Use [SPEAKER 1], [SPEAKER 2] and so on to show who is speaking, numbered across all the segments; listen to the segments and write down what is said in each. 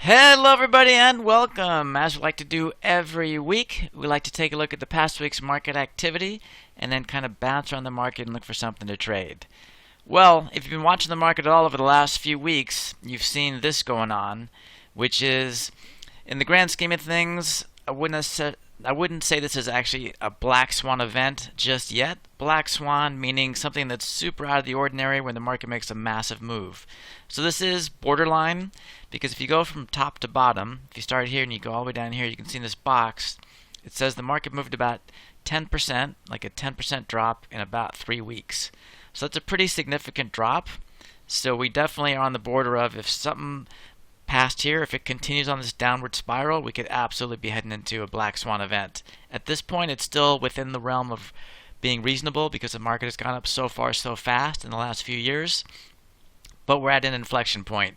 [SPEAKER 1] Hello, everybody, and welcome. As we like to do every week, we like to take a look at the past week's market activity and then kind of bounce around the market and look for something to trade. Well, if you've been watching the market at all over the last few weeks, you've seen this going on, which is, in the grand scheme of things, I wouldn't say this is actually a black swan event just yet. Black swan meaning something that's super out of the ordinary when the market makes a massive move. So this is borderline because if you go from top to bottom, if you start here and you go all the way down here, you can see in this box, it says the market moved about 10%, like a 10% drop in about 3 weeks. So that's a pretty significant drop. So we definitely are on the border of if something past here, if it continues on this downward spiral, we could absolutely be heading into a black swan event. At this point, it's still within the realm of being reasonable because the market has gone up so far so fast in the last few years. But we're at an inflection point.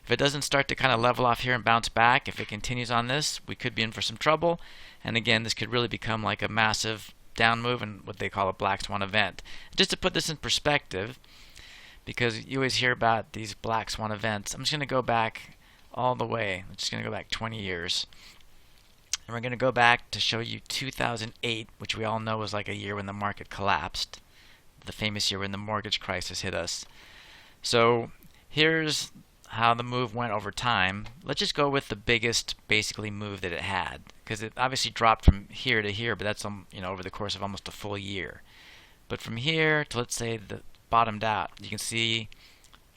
[SPEAKER 1] If it doesn't start to kind of level off here and bounce back, if it continues on this, we could be in for some trouble. And again, this could really become like a massive down move and what they call a black swan event. Just to put this in perspective, because you always hear about these black swan events, I'm just going to go back all the way. I'm just going to go back 20 years. And we're going to go back to show you 2008, which we all know was like a year when the market collapsed. The famous year when the mortgage crisis hit us. So here's how the move went over time. Let's just go with the biggest basically move that it had, because it obviously dropped from here to here, but that's over the course of almost a full year. But from here to, let's say, the bottomed out, you can see,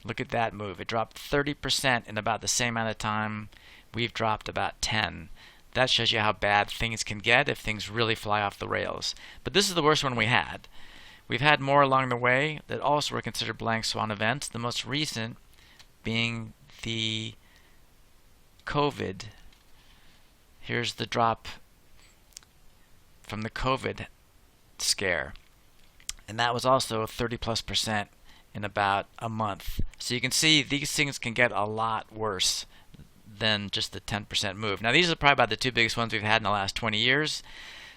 [SPEAKER 1] look at that move. It dropped 30% in about the same amount of time. We've dropped about 10. That shows you how bad things can get if things really fly off the rails. But this is the worst one we had. We've had more along the way that also were considered black swan events. The most recent being the COVID. Here's the drop from the COVID scare. And that was also 30+% in about a month. So you can see these things can get a lot worse than just the 10% move. Now these are probably about the two biggest ones we've had in the last 20 years.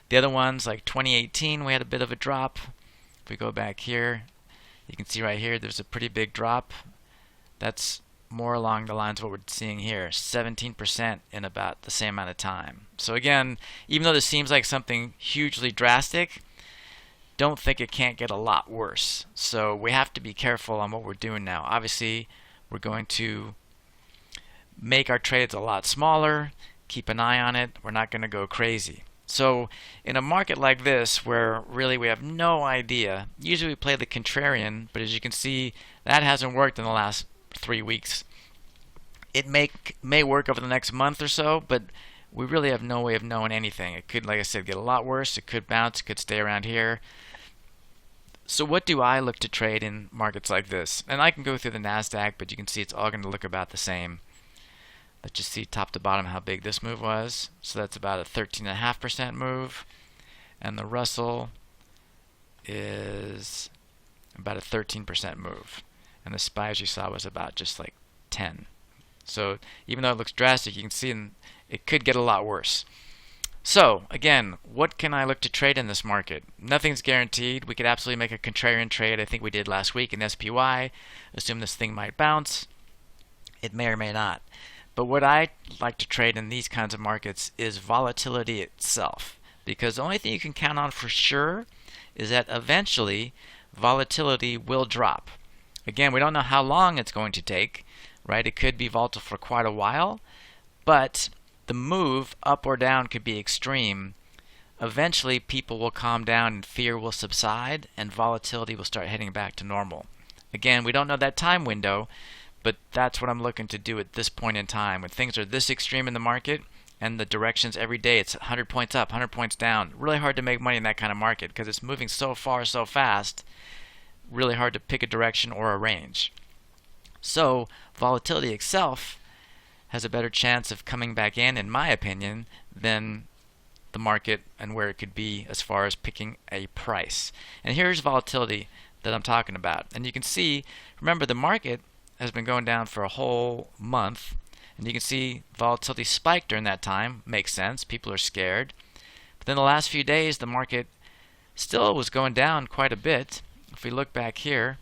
[SPEAKER 1] The other ones, like 2018, we had a bit of a drop. If we go back here, you can see right here there's a pretty big drop. That's more along the lines of what we're seeing here, 17% in about the same amount of time. So again, even though this seems like something hugely drastic, don't think it can't get a lot worse. So we have to be careful on what we're doing now. Obviously, we're going to make our trades a lot smaller, keep an eye on it. We're not going to go crazy. So in a market like this where really we have no idea, usually we play the contrarian, but as you can see, that hasn't worked in the last 3 weeks. It may work over the next month or so, but we really have no way of knowing anything. It could, like I said, get a lot worse. It could bounce. It could stay around here. So what do I look to trade in markets like this? And I can go through the NASDAQ, but you can see it's all going to look about the same. Let's just see top to bottom how big this move was. So that's about a 13.5% move. And the Russell is about a 13% move. And the SPY, as you saw, was about just like 10. So even though it looks drastic, you can see it could get a lot worse. So again, what can I look to trade in this market? Nothing's guaranteed. We could absolutely make a contrarian trade. I think we did last week in SPY. Assume this thing might bounce. It may or may not. But what I like to trade in these kinds of markets is volatility itself. Because the only thing you can count on for sure is that eventually volatility will drop. Again, we don't know how long it's going to take, right? It could be volatile for quite a while, but the move up or down could be extreme. Eventually, people will calm down and fear will subside, and volatility will start heading back to normal. Again, we don't know that time window, but that's what I'm looking to do at this point in time. When things are this extreme in the market, and the directions every day, it's 100 points up, 100 points down. Really hard to make money in that kind of market because it's moving so far, so fast. Really hard to pick a direction or a range. So volatility itself has a better chance of coming back in my opinion, than the market and where it could be as far as picking a price. And here's volatility that I'm talking about. And you can see, remember the market has been going down for a whole month, and you can see volatility spiked during that time. Makes sense, people are scared. But then the last few days the market still was going down quite a bit. If we look back here,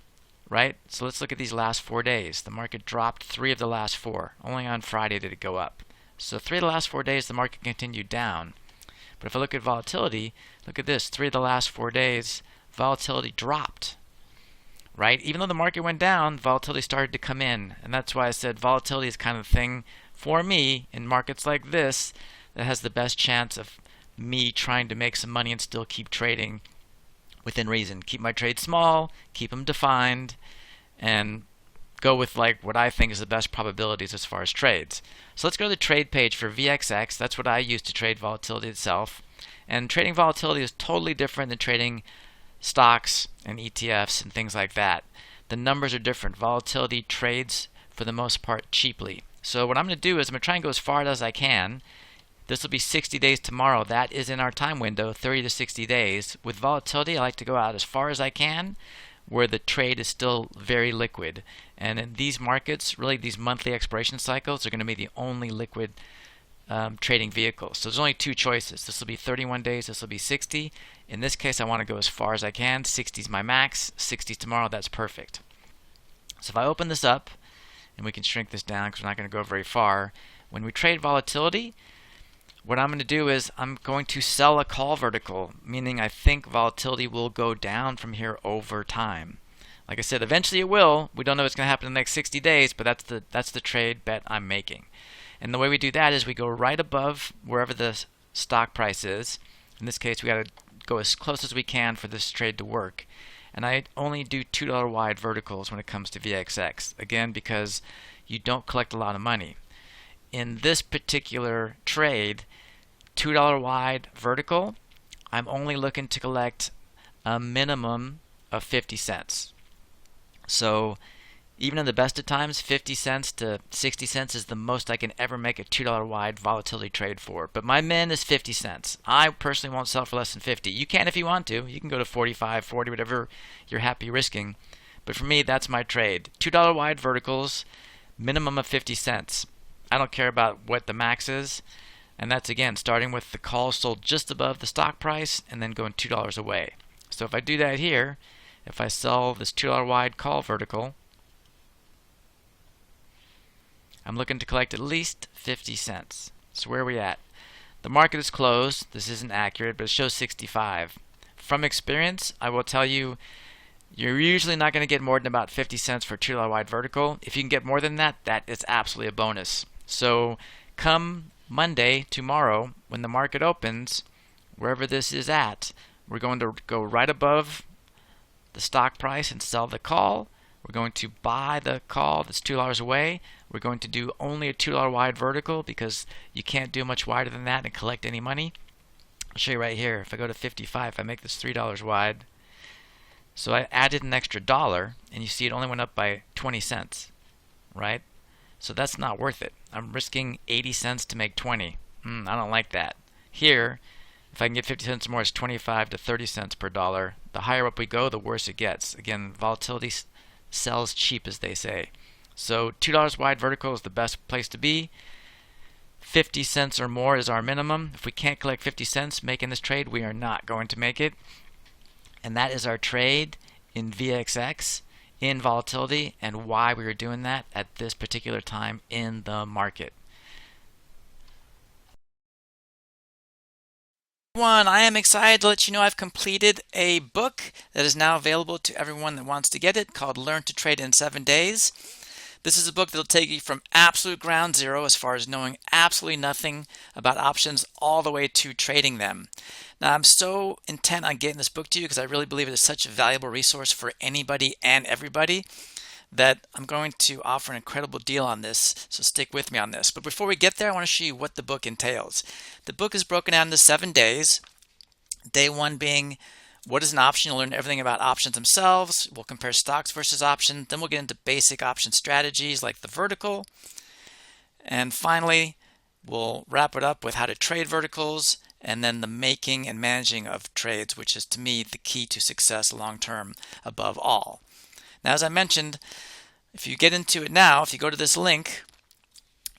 [SPEAKER 1] right? So let's look at these last 4 days. The market dropped 3 of the last 4. Only on Friday did it go up. So 3 of the last 4 days the market continued down. But if I look at volatility, look at this. 3 of the last 4 days, volatility dropped, right? Even though the market went down, volatility started to come in. And that's why I said volatility is kind of the thing for me in markets like this that has the best chance of me trying to make some money and still keep trading within reason. Keep my trades small, keep them defined, and go with like what I think is the best probabilities as far as trades. So let's go to the trade page for VXX. That's what I use to trade volatility itself. And trading volatility is totally different than trading stocks and ETFs and things like that. The numbers are different. Volatility trades for the most part cheaply. So what I'm going to do is I'm going to try and go as far as I can. This will be 60 days tomorrow. That is in our time window, 30 to 60 days. With volatility, I like to go out as far as I can where the trade is still very liquid. And in these markets, really these monthly expiration cycles are going to be the only liquid trading vehicles. So there's only 2 choices. This will be 31 days, this will be 60. In this case, I want to go as far as I can. 60 is my max, 60 tomorrow, that's perfect. So if I open this up, and we can shrink this down because we're not going to go very far. When we trade volatility, what I'm going to do is I'm going to sell a call vertical, meaning I think volatility will go down from here over time. Like I said, eventually it will. We don't know what's going to happen in the next 60 days, but that's the trade bet I'm making. And the way we do that is we go right above wherever the stock price is. In this case, we got to go as close as we can for this trade to work. And I only do $2 wide verticals when it comes to VXX. Again, because you don't collect a lot of money. In this particular trade, $2 wide vertical, I'm only looking to collect a minimum of 50 cents. So even in the best of times, 50 cents to 60 cents is the most I can ever make a $2 wide volatility trade for. But my min is 50 cents. I personally won't sell for less than 50. You can if you want to. You can go to 45, 40, whatever you're happy risking. But for me, that's my trade. $2 wide verticals, minimum of 50 cents. I don't care about what the max is. And that's, again, starting with the call sold just above the stock price and then going $2 away. So if I do that here, if I sell this $2 wide call vertical, I'm looking to collect at least 50 cents. So where are we at? The market is closed. This isn't accurate, but it shows 65. From experience, I will tell you, you're usually not going to get more than about 50 cents for a $2 wide vertical. If you can get more than that, that is absolutely a bonus. So come Monday, tomorrow, when the market opens, wherever this is at, we're going to go right above the stock price and sell the call. We're going to buy the call that's $2 away. We're going to do only a $2 wide vertical because you can't do much wider than that and collect any money. I'll show you right here. If I go to 55, I make this $3 wide. So I added an extra dollar, and you see it only went up by 20 cents, right? So that's not worth it. I'm risking 80 cents to make 20. I don't like that. Here, if I can get 50 cents more, it's 25 to 30 cents per dollar. The higher up we go, the worse it gets. Again, volatility sells cheap, as they say. So $2 wide vertical is the best place to be. 50 cents or more is our minimum. If we can't collect 50 cents making this trade, we are not going to make it. And that is our trade in VXX, in volatility, and why we are doing that at this particular time in the market. I am excited to let you know I've completed a book that is now available to everyone that wants to get it, called Learn to Trade in 7 Days. This is a book that will take you from absolute ground zero, as far as knowing absolutely nothing about options, all the way to trading them. Now, I'm so intent on getting this book to you because I really believe it is such a valuable resource for anybody and everybody that I'm going to offer an incredible deal on this, so stick with me on this. But before we get there, I want to show you what the book entails. The book is broken down into 7 days. Day 1 being, what is an option? You'll learn everything about options themselves. We'll compare stocks versus options. Then we'll get into basic option strategies like the vertical. And finally, we'll wrap it up with how to trade verticals, and then the making and managing of trades, which is, to me, the key to success long term above all. Now, as I mentioned, if you get into it now, if you go to this link,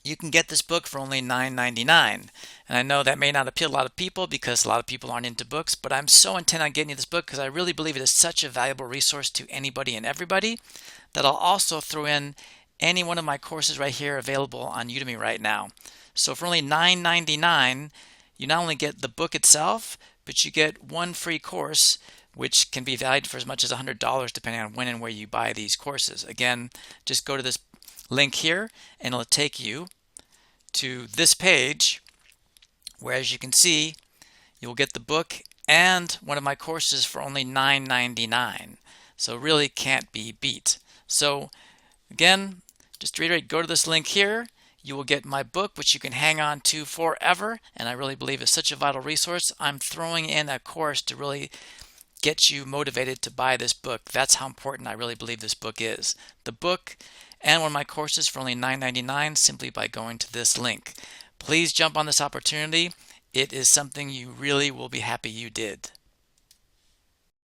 [SPEAKER 1] you can get this book for only $9.99. And I know that may not appeal to a lot of people because a lot of people aren't into books, but I'm so intent on getting you this book because I really believe it is such a valuable resource to anybody and everybody that I'll also throw in any one of my courses right here available on Udemy right now. So for only $9.99, you not only get the book itself, but you get one free course, which can be valued for as much as $100 depending on when and where you buy these courses. Again, just go to this link here and it'll take you to this page where, as you can see, you'll get the book and one of my courses for only $9.99. So really can't be beat. So again, just to reiterate, go to this link here. You will get my book, which you can hang on to forever, and I really believe is such a vital resource. I'm throwing in a course to really get you motivated to buy this book. That's how important I really believe this book is. The book and one of my courses for only $9.99 simply by going to this link. Please jump on this opportunity. It is something you really will be happy you did.